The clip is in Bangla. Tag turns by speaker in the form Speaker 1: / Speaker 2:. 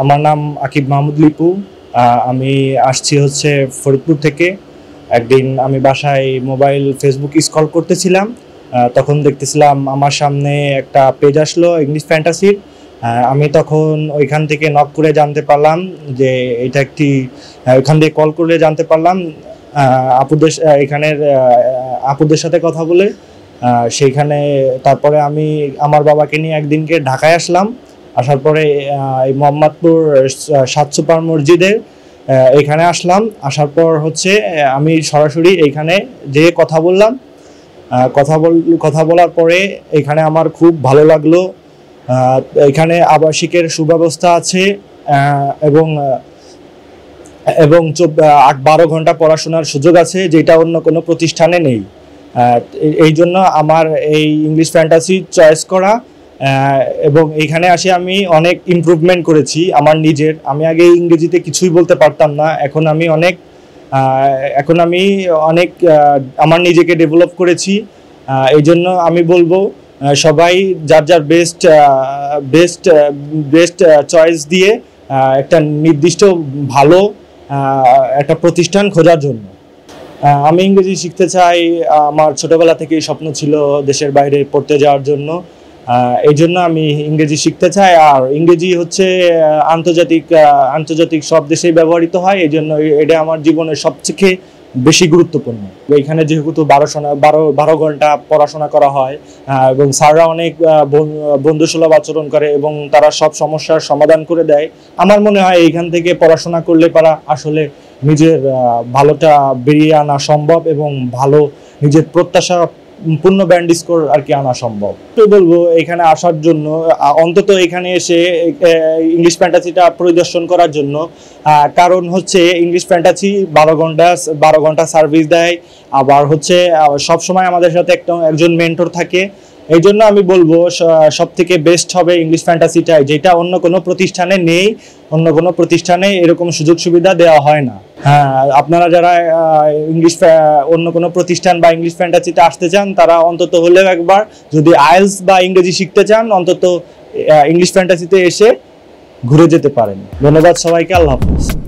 Speaker 1: আমার নাম আকিব মাহমুদ লিপু। আমি আসছি হচ্ছে ফরিদপুর থেকে। একদিন আমি বাসায় মোবাইল ফেসবুক স্ক্রল করতেছিলাম, তখন দেখতেছিলাম আমার সামনে একটা পেজ আসলো ইংলিশ ফ্যান্টাসির। আমি তখন ওইখান থেকে নক করে জানতে পারলাম যে এটা একটি, ওইখান থেকে কল করে জানতে পারলাম আপুদের এখানের আপুদের সাথে কথা বলে সেইখানে। তারপরে আমি আমার বাবাকে নিয়ে একদিনকে ঢাকায় আসলাম। আসার পরে এই মোহাম্মদপুর ৭ সুপার মসজিদে এখানে আসলাম। আসার পর হচ্ছে আমি সরাসরি এইখানে যেয়ে কথা বললাম। কথা বলার পরে এখানে আমার খুব ভালো লাগলো। এখানে আবাসিকের সুব্যবস্থা আছে এবং এবং ৮-১২ ঘন্টা পড়াশোনার সুযোগ আছে, যেটা অন্য কোনো প্রতিষ্ঠানে নেই। এই জন্য আমার এই ইংলিশ ফ্যান্টাসি চয়েস করা। এবং এইখানে আসে আমি অনেক ইমপ্রুভমেন্ট করেছি আমার নিজের। আমি আগে ইংরেজিতে কিছুই বলতে পারতাম না, এখন আমি অনেক আমার নিজেকে ডেভেলপ করেছি। এই জন্য আমি বলবো সবাই যার যার বেস্ট বেস্ট বেস্ট চয়েস দিয়ে একটা নির্দিষ্ট ভালো একটা প্রতিষ্ঠান খোঁজার জন্য। আমি ইংরেজি শিখতে চাই। আমার ছোটবেলা থেকেই স্বপ্ন ছিল দেশের বাইরে পড়তে যাওয়ার জন্য। এই জন্য আমি ইংরেজি শিখতে চাই। আর ইংরেজি হচ্ছে আন্তর্জাতিক সব দেশেই ব্যবহৃত হয়, এই জন্য এটা আমার জীবনের সবথেকে বেশি গুরুত্বপূর্ণ। এখানে যেহেতু ১২ ঘন্টা পড়াশোনা করা হয় এবং স্যাররা অনেক বন্ধুসুলভ আচরণ করে এবং তারা সব সমস্যার সমাধান করে দেয়। আমার মনে হয় এইখান থেকে পড়াশোনা করলে পারা আসলে নিজের ভালোটা বেরিয়ে আনা সম্ভব এবং ভালো নিজের প্রত্যাশা পূর্ণ ব্যান্ড স্কোর আর কি আনা সম্ভব। তো বলবো এখানে আসার জন্য, অন্তত এখানে এসে ইংলিশ ফ্যান্টাসিটা পরিদর্শন করার জন্য। কারণ হচ্ছে ইংলিশ ফ্যান্টাসি ১২ ঘন্টা সার্ভিস দেয়। আবার হচ্ছে সব সময় আমাদের সাথে একজন মেন্টর থাকে। এই জন্য আমি বলবো সব থেকে বেস্ট হবে ইংলিশ ফ্যান্টাসিটাই, যেটা অন্য কোনো প্রতিষ্ঠানে নেই। অন্য কোনো প্রতিষ্ঠানে এরকম সুযোগ সুবিধা দেওয়া হয় না। আপনারা যারা অন্য কোনো প্রতিষ্ঠান বা ইংলিশ ফ্যান্টাসিতে আসতে চান, তারা অন্তত হলেও একবার যদি আইএলটিএস বা ইংরেজি শিখতে চান, অন্তত ইংলিশ ফ্যান্টাসিতে এসে ঘুরে যেতে পারেন। ধন্যবাদ সবাইকে। আল্লাহ হাফেজ।